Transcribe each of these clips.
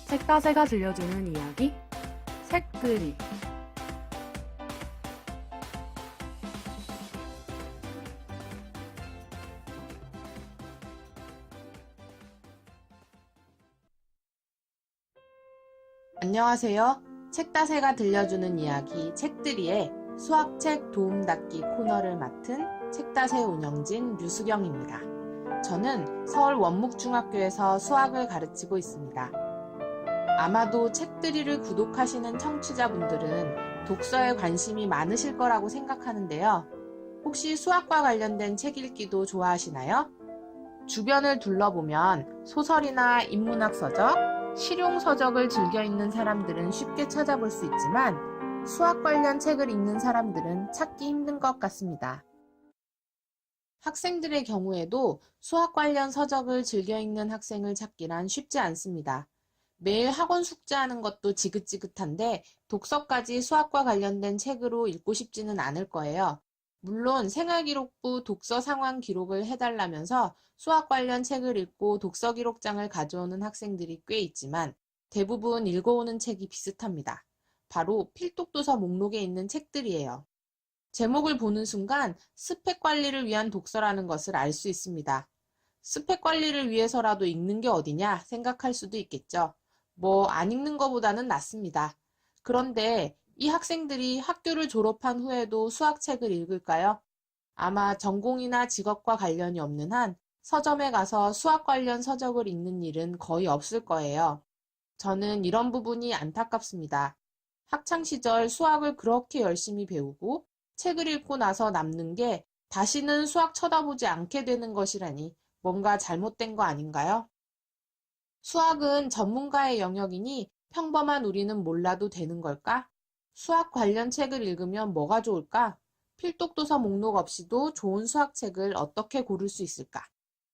책다새가 들려주는 이야기 책들이. 안녕하세요. 책다새가 들려주는 이야기 책들이의 수학책 도움닫기 코너를 맡은 책다새 운영진 류수경입니다. 저는 서울 원묵중학교에서 수학을 가르치고 있습니다. 아마도 책들이를 구독하시는 청취자분들은 독서에 관심이 많으실 거라고 생각하는데요. 혹시 수학과 관련된 책 읽기도 좋아하시나요? 주변을 둘러보면 소설이나 인문학 서적, 실용 서적을 즐겨 읽는 사람들은 쉽게 찾아볼 수 있지만 수학 관련 책을 읽는 사람들은 찾기 힘든 것 같습니다. 학생들의 경우에도 수학 관련 서적을 즐겨 읽는 학생을 찾기란 쉽지 않습니다. 매일 학원 숙제하는 것도 지긋지긋한데 독서까지 수학과 관련된 책으로 읽고 싶지는 않을 거예요. 물론 생활기록부 독서 상황 기록을 해달라면서 수학 관련 책을 읽고 독서 기록장을 가져오는 학생들이 꽤 있지만 대부분 읽어오는 책이 비슷합니다. 바로 필독도서 목록에 있는 책들이에요. 제목을 보는 순간 스펙 관리를 위한 독서라는 것을 알 수 있습니다. 스펙 관리를 위해서라도 읽는 게 어디냐 생각할 수도 있겠죠. 안 읽는 것보다는 낫습니다. 그런데 이 학생들이 학교를 졸업한 후에도 수학책을 읽을까요? 아마 전공이나 직업과 관련이 없는 한 서점에 가서 수학 관련 서적을 읽는 일은 거의 없을 거예요. 저는 이런 부분이 안타깝습니다. 학창시절 수학을 그렇게 열심히 배우고 책을 읽고 나서 남는 게 다시는 수학 쳐다보지 않게 되는 것이라니 뭔가 잘못된 거 아닌가요? 수학은 전문가의 영역이니 평범한 우리는 몰라도 되는 걸까? 수학 관련 책을 읽으면 뭐가 좋을까? 필독도서 목록 없이도 좋은 수학책을 어떻게 고를 수 있을까?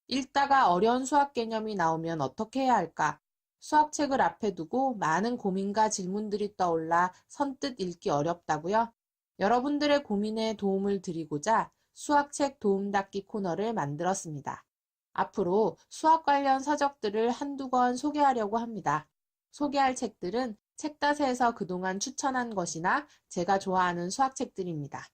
읽다가 어려운 수학 개념이 나오면 어떻게 해야 할까? 수학책을 앞에 두고 많은 고민과 질문들이 떠올라 선뜻 읽기 어렵다고요? 여러분들의 고민에 도움을 드리고자 수학책 도움닫기 코너를 만들었습니다. 앞으로 수학 관련 서적들을 한두 권 소개하려고 합니다. 소개할 책들은 책다새에서 그동안 추천한 것이나 제가 좋아하는 수학책들입니다.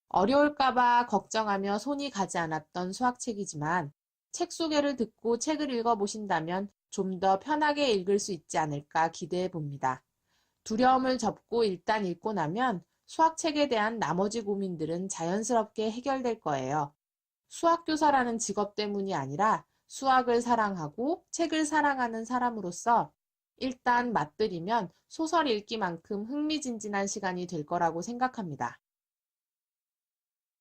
어려울까봐 걱정하며 손이 가지 않았던 수학책이지만 책 소개를 듣고 책을 읽어보신다면 좀 더 편하게 읽을 수 있지 않을까 기대해 봅니다. 두려움을 접고 일단 읽고 나면 수학책에 대한 나머지 고민들은 자연스럽게 해결될 거예요. 수학교사라는 직업 때문이 아니라 수학을 사랑하고 책을 사랑하는 사람으로서 일단 맛들이면 소설 읽기만큼 흥미진진한 시간이 될 거라고 생각합니다.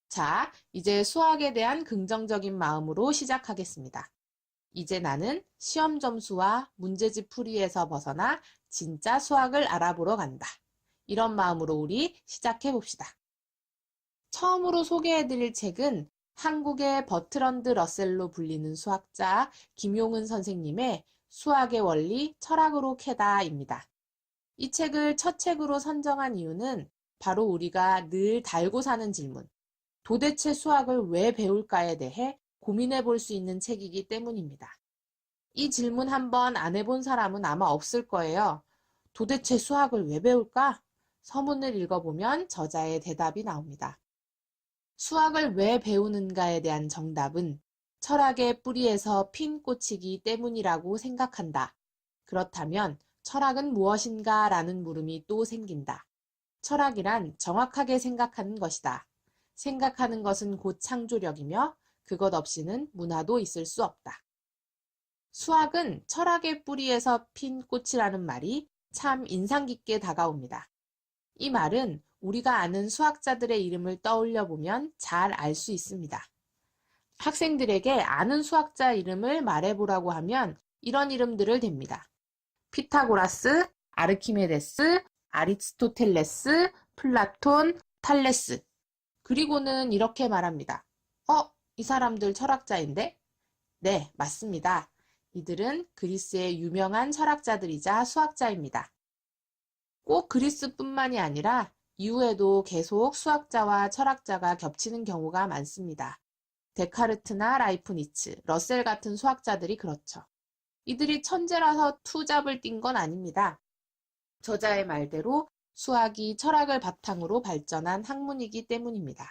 자, 이제 수학에 대한 긍정적인 마음으로 시작하겠습니다. 이제 나는 시험 점수와 문제집 풀이에서 벗어나 진짜 수학을 알아보러 간다. 이런 마음으로 우리 시작해 봅시다. 처음으로 소개해드릴 책은 한국의 버트런드 러셀로 불리는 수학자 김용은 선생님의 수학의 원리 철학으로 캐다입니다. 이 책을 첫 책으로 선정한 이유는 바로 우리가 늘 달고 사는 질문, 도대체 수학을 왜 배울까에 대해 고민해 볼 수 있는 책이기 때문입니다. 이 질문 한번 안 해본 사람은 아마 없을 거예요. 도대체 수학을 왜 배울까? 서문을 읽어보면 저자의 대답이 나옵니다. 수학을 왜 배우는가에 대한 정답은 철학의 뿌리에서 핀 꽂히기 때문이라고 생각한다. 그렇다면 철학은 무엇인가? 라는 물음이 또 생긴다. 철학이란 정확하게 생각하는 것이다. 생각하는 것은 곧 창조력이며 그것 없이는 문화도 있을 수 없다. 수학은 철학의 뿌리에서 핀 꽃이라는 말이 참 인상 깊게 다가옵니다. 이 말은 우리가 아는 수학자들의 이름을 떠올려 보면 잘 알 수 있습니다. 학생들에게 아는 수학자 이름을 말해보라고 하면 이런 이름들을 댑니다. 피타고라스, 아르키메데스, 아리스토텔레스, 플라톤, 탈레스. 그리고는 이렇게 말합니다. 이 사람들 철학자인데? 네, 맞습니다. 이들은 그리스의 유명한 철학자들이자 수학자입니다. 꼭 그리스뿐만이 아니라 이후에도 계속 수학자와 철학자가 겹치는 경우가 많습니다. 데카르트나 라이프니츠, 러셀 같은 수학자들이 그렇죠. 이들이 천재라서 투잡을 띈 건 아닙니다. 저자의 말대로 수학이 철학을 바탕으로 발전한 학문이기 때문입니다.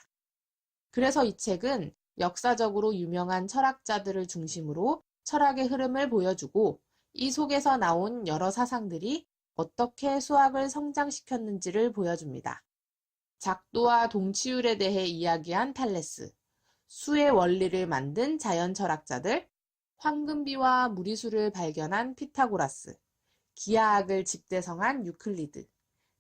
그래서 이 책은 역사적으로 유명한 철학자들을 중심으로 철학의 흐름을 보여주고 이 속에서 나온 여러 사상들이 어떻게 수학을 성장시켰는지를 보여줍니다. 작도와 동치율에 대해 이야기한 탈레스, 수의 원리를 만든 자연 철학자들, 황금비와 무리수를 발견한 피타고라스, 기하학을 집대성한 유클리드,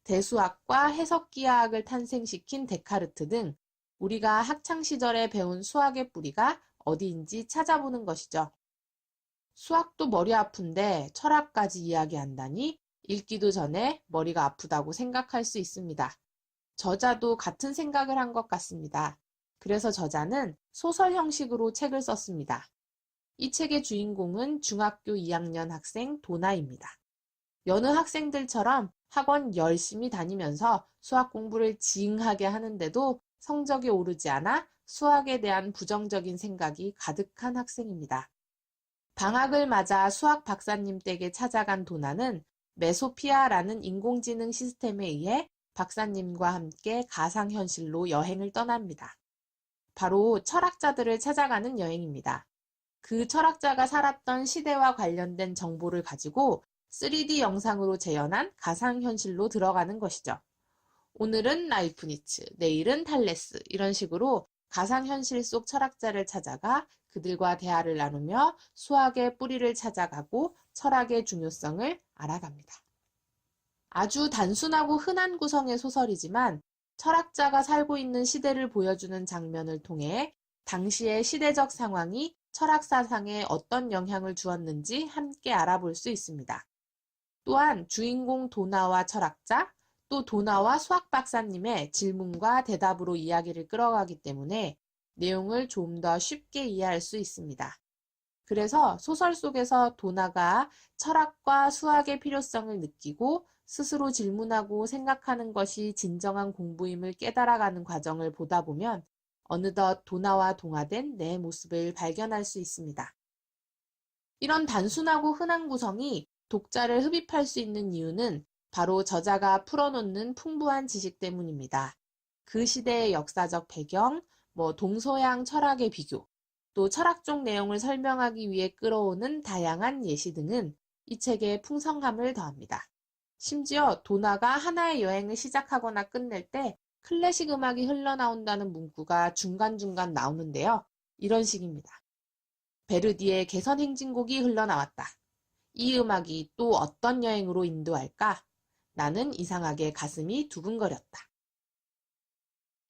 대수학과 해석기하학을 탄생시킨 데카르트 등 우리가 학창시절에 배운 수학의 뿌리가 어디인지 찾아보는 것이죠. 수학도 머리 아픈데 철학까지 이야기한다니 읽기도 전에 머리가 아프다고 생각할 수 있습니다. 저자도 같은 생각을 한 것 같습니다. 그래서 저자는 소설 형식으로 책을 썼습니다. 이 책의 주인공은 중학교 2학년 학생 도나입니다. 여느 학생들처럼 학원 열심히 다니면서 수학 공부를 징하게 하는데도 성적이 오르지 않아 수학에 대한 부정적인 생각이 가득한 학생입니다. 방학을 맞아 수학 박사님 댁에 찾아간 도나는 메소피아라는 인공지능 시스템에 의해 박사님과 함께 가상현실로 여행을 떠납니다. 바로 철학자들을 찾아가는 여행입니다. 그 철학자가 살았던 시대와 관련된 정보를 가지고 3D 영상으로 재현한 가상현실로 들어가는 것이죠. 오늘은 라이프니츠, 내일은 탈레스 이런 식으로 가상현실 속 철학자를 찾아가 그들과 대화를 나누며 수학의 뿌리를 찾아가고 철학의 중요성을 알아갑니다. 아주 단순하고 흔한 구성의 소설이지만 철학자가 살고 있는 시대를 보여주는 장면을 통해 당시의 시대적 상황이 철학 사상에 어떤 영향을 주었는지 함께 알아볼 수 있습니다. 또한 주인공 도나와 철학자, 또 도나와 수학 박사님의 질문과 대답으로 이야기를 끌어가기 때문에 내용을 좀 더 쉽게 이해할 수 있습니다. 그래서 소설 속에서 도나가 철학과 수학의 필요성을 느끼고 스스로 질문하고 생각하는 것이 진정한 공부임을 깨달아가는 과정을 보다 보면 어느덧 도나와 동화된 내 모습을 발견할 수 있습니다. 이런 단순하고 흔한 구성이 독자를 흡입할 수 있는 이유는 바로 저자가 풀어놓는 풍부한 지식 때문입니다. 그 시대의 역사적 배경, 동서양 철학의 비교, 또 철학적 내용을 설명하기 위해 끌어오는 다양한 예시 등은 이 책의 풍성함을 더합니다. 심지어 도나가 하나의 여행을 시작하거나 끝낼 때 클래식 음악이 흘러나온다는 문구가 중간중간 나오는데요. 이런 식입니다. 베르디의 개선 행진곡이 흘러나왔다. 이 음악이 또 어떤 여행으로 인도할까? 나는 이상하게 가슴이 두근거렸다.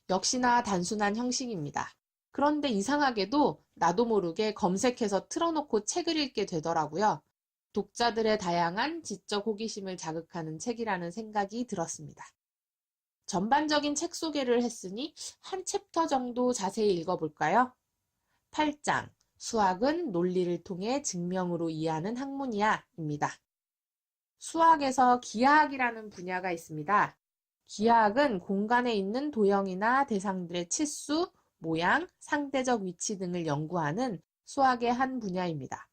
역시나 단순한 형식입니다. 그런데 이상하게도 나도 모르게 검색해서 틀어놓고 책을 읽게 되더라고요. 독자들의 다양한 지적 호기심을 자극하는 책이라는 생각이 들었습니다. 전반적인 책 소개를 했으니 한 챕터 정도 자세히 읽어볼까요? 8장, 수학은 논리를 통해 증명으로 이해하는 학문이야 입니다. 수학에서 기하학이라는 분야가 있습니다. 기하학은 공간에 있는 도형이나 대상들의 치수, 모양, 상대적 위치 등을 연구하는 수학의 한 분야입니다.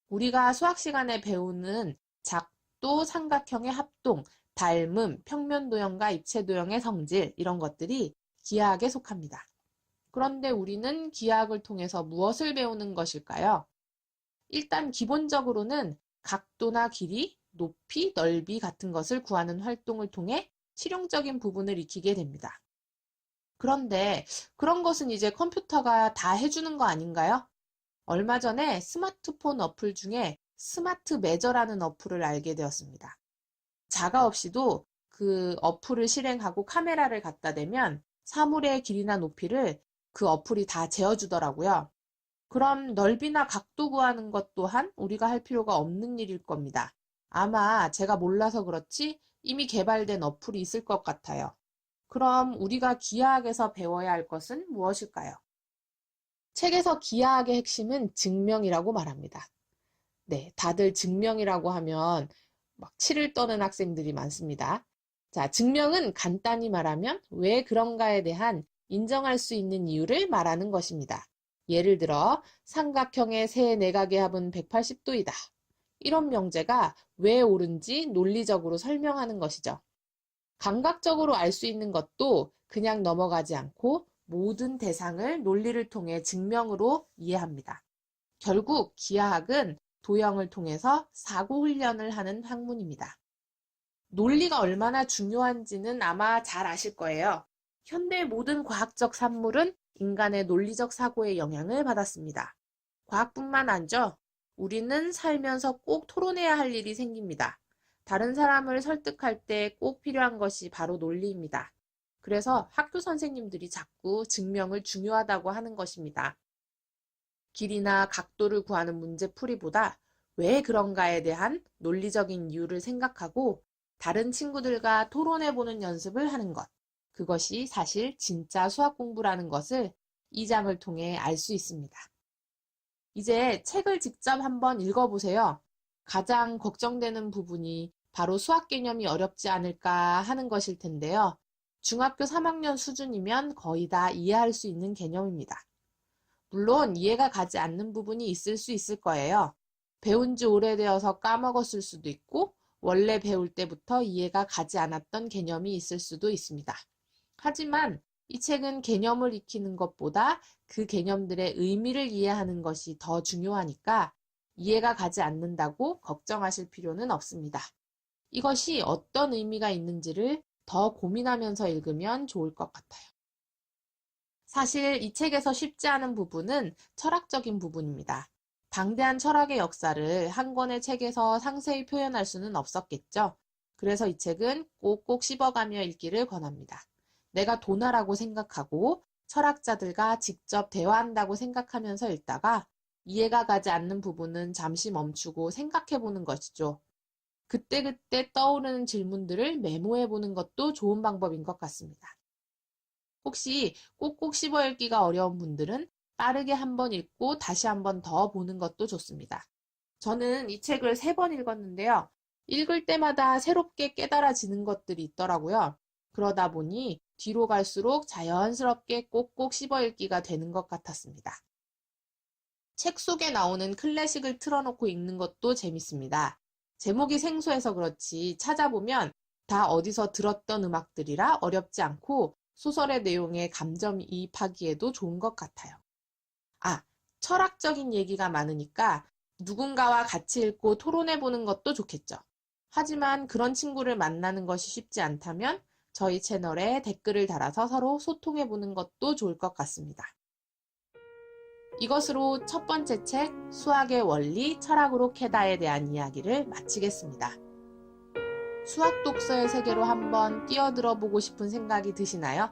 우리가 수학 시간에 배우는 작도, 삼각형의 합동, 닮음, 평면 도형과 입체 도형의 성질 이런 것들이 기하학에 속합니다. 그런데 우리는 기하학을 통해서 무엇을 배우는 것일까요? 일단 기본적으로는 각도나 길이, 높이, 넓이 같은 것을 구하는 활동을 통해 실용적인 부분을 익히게 됩니다. 그런데 그런 것은 이제 컴퓨터가 다 해주는 거 아닌가요? 얼마 전에 스마트폰 어플 중에 스마트 매저라는 어플을 알게 되었습니다. 자가 없이도 그 어플을 실행하고 카메라를 갖다 대면 사물의 길이나 높이를 그 어플이 다 재어주더라고요. 그럼 넓이나 각도 구하는 것 또한 우리가 할 필요가 없는 일일 겁니다. 아마 제가 몰라서 그렇지 이미 개발된 어플이 있을 것 같아요. 그럼 우리가 기하학에서 배워야 할 것은 무엇일까요? 책에서 기하학의 핵심은 증명이라고 말합니다. 네, 다들 증명이라고 하면 막 치를 떠는 학생들이 많습니다. 자, 증명은 간단히 말하면 왜 그런가에 대한 인정할 수 있는 이유를 말하는 것입니다. 예를 들어 삼각형의 세 내각의 합은 180도이다. 이런 명제가 왜 옳은지 논리적으로 설명하는 것이죠. 감각적으로 알 수 있는 것도 그냥 넘어가지 않고 모든 대상을 논리를 통해 증명으로 이해합니다. 결국 기하학은 도형을 통해서 사고 훈련을 하는 학문입니다. 논리가 얼마나 중요한지는 아마 잘 아실 거예요. 현대 모든 과학적 산물은 인간의 논리적 사고의 영향을 받았습니다. 과학뿐만 아니죠. 우리는 살면서 꼭 토론해야 할 일이 생깁니다. 다른 사람을 설득할 때 꼭 필요한 것이 바로 논리입니다. 그래서 학교 선생님들이 자꾸 증명을 중요하다고 하는 것입니다. 길이나 각도를 구하는 문제풀이보다 왜 그런가에 대한 논리적인 이유를 생각하고 다른 친구들과 토론해보는 연습을 하는 것. 그것이 사실 진짜 수학 공부라는 것을 이 장을 통해 알 수 있습니다. 이제 책을 직접 한번 읽어보세요. 가장 걱정되는 부분이 바로 수학 개념이 어렵지 않을까 하는 것일 텐데요. 중학교 3학년 수준이면 거의 다 이해할 수 있는 개념입니다. 물론 이해가 가지 않는 부분이 있을 수 있을 거예요. 배운 지 오래되어서 까먹었을 수도 있고 원래 배울 때부터 이해가 가지 않았던 개념이 있을 수도 있습니다. 하지만 이 책은 개념을 익히는 것보다 그 개념들의 의미를 이해하는 것이 더 중요하니까 이해가 가지 않는다고 걱정하실 필요는 없습니다. 이것이 어떤 의미가 있는지를 더 고민하면서 읽으면 좋을 것 같아요. 사실 이 책에서 쉽지 않은 부분은 철학적인 부분입니다. 방대한 철학의 역사를 한 권의 책에서 상세히 표현할 수는 없었겠죠. 그래서 이 책은 꼭꼭 씹어가며 읽기를 권합니다. 내가 도나라고 생각하고 철학자들과 직접 대화한다고 생각하면서 읽다가 이해가 가지 않는 부분은 잠시 멈추고 생각해보는 것이죠. 그때그때 떠오르는 질문들을 메모해보는 것도 좋은 방법인 것 같습니다. 혹시 꼭꼭 씹어 읽기가 어려운 분들은 빠르게 한번 읽고 다시 한번 더 보는 것도 좋습니다. 저는 이 책을 3번 읽었는데요. 읽을 때마다 새롭게 깨달아지는 것들이 있더라고요. 그러다 보니 뒤로 갈수록 자연스럽게 꼭꼭 씹어 읽기가 되는 것 같았습니다. 책 속에 나오는 클래식을 틀어놓고 읽는 것도 재밌습니다. 제목이 생소해서 그렇지 찾아보면 다 어디서 들었던 음악들이라 어렵지 않고 소설의 내용에 감정이입하기에도 좋은 것 같아요. 철학적인 얘기가 많으니까 누군가와 같이 읽고 토론해보는 것도 좋겠죠. 하지만 그런 친구를 만나는 것이 쉽지 않다면 저희 채널에 댓글을 달아서 서로 소통해보는 것도 좋을 것 같습니다. 이것으로 첫 번째 책 수학의 원리, 철학으로 캐다에 대한 이야기를 마치겠습니다. 수학 독서의 세계로 한번 뛰어들어 보고 싶은 생각이 드시나요?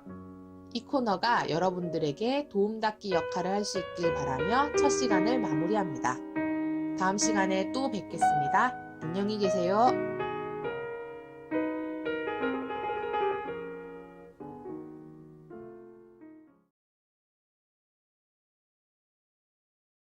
이 코너가 여러분들에게 도움닫기 역할을 할 수 있길 바라며 첫 시간을 마무리합니다. 다음 시간에 또 뵙겠습니다. 안녕히 계세요.